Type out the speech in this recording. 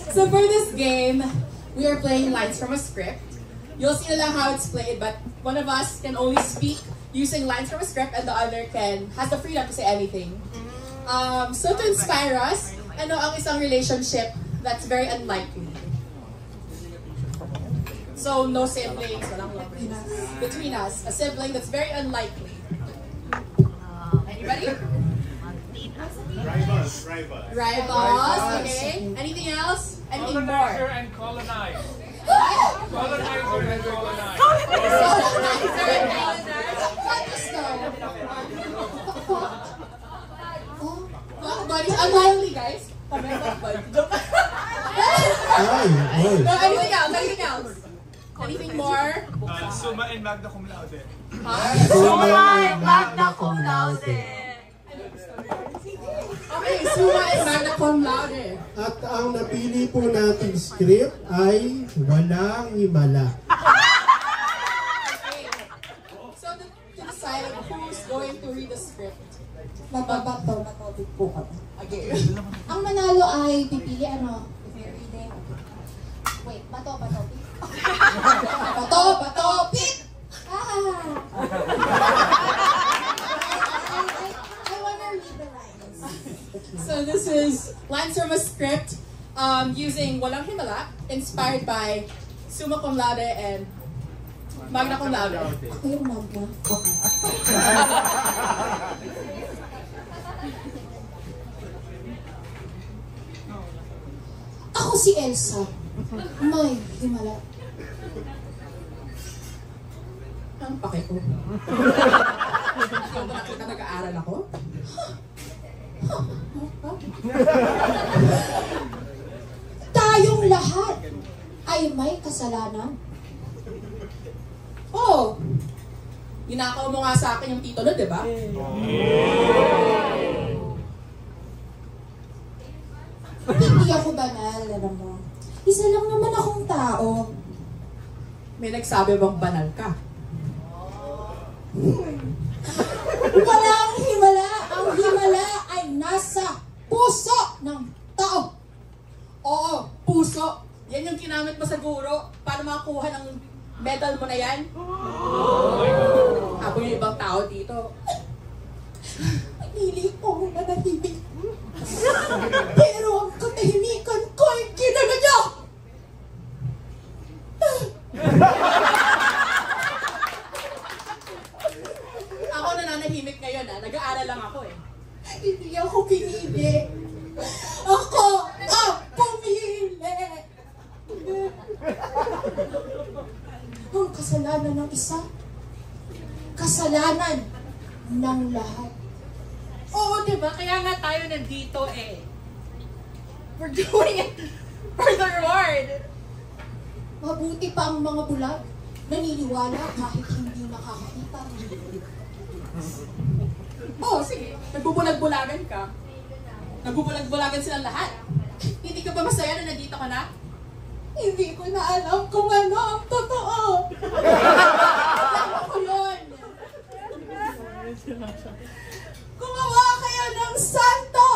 So for this game, we are playing lines from a script. You'll see lang how it's played, but one of us can only speak using lines from a script and the other has the freedom to say anything. So to inspire us, ano ang isang relationship that's very unlikely? So no siblings, walang love between us. A sibling that's very unlikely. Anybody? Rivals. Rivals, okay. Anything else? Anything more? Colonizer and colonize. What? Colonizer and colonize. Colonizer and colonize? What is that? Oh, buddies, unlikely, guys. No, anything else? Anything else? Anything more? Summa and magna cum laude. Summa and magna cum laude. Okay, summa and magna cum laude. At ang napili po nating script ay walang himala. Okay. So to decide who's going to read the script. Magbabato po kami. Okay. Ang manalo ay pipili ano? Very day. Wait, bato. Pit! I wanna read the lines. So this is lines from a script using Walang Himala, inspired by Summa Cum Laude and Magna Cum Laude. Ako yung magna. Ako si Elsa. May himala. Ang pake ko. Ikaw ba nakita nag-aaral ako? Tayong lahat ay may kasalanan. Oh! Ginakaw mo nga sa akin yung titulo, di ba? Hindi ako banal, alam mo. Isa lang naman akong tao. May nagsabi bang banal ka? Walang himala. Ang himala ay nasa puso ng tao. Oo, puso. Yan yung kinamit mo sa guro para makakuha ng medal mo na yan. Habang yung ibang tao dito. Pinili ko manahimik. Pero ang katahimikan ko ay ginala niya. Ako nananahimik ngayon nag-aaral lang ako eh. Hindi ako pinili. Ako ang pumili. Ang kasalanan ng isa, kasalanan ng lahat. Oo, diba? Kaya nga tayo nandito eh. We're doing it for the reward. Mabuti pa ang mga bulag, naniniwala kahit hindi nakakakita. Oo, sige. Nagbubulag-bulagan ka. Nagbubulag-bulagan silang lahat. Hindi ka ba masaya na nandito ka na? Hindi ko na alam kung ano ang totoo. Alam ko yun. Gumawa kayo ng santo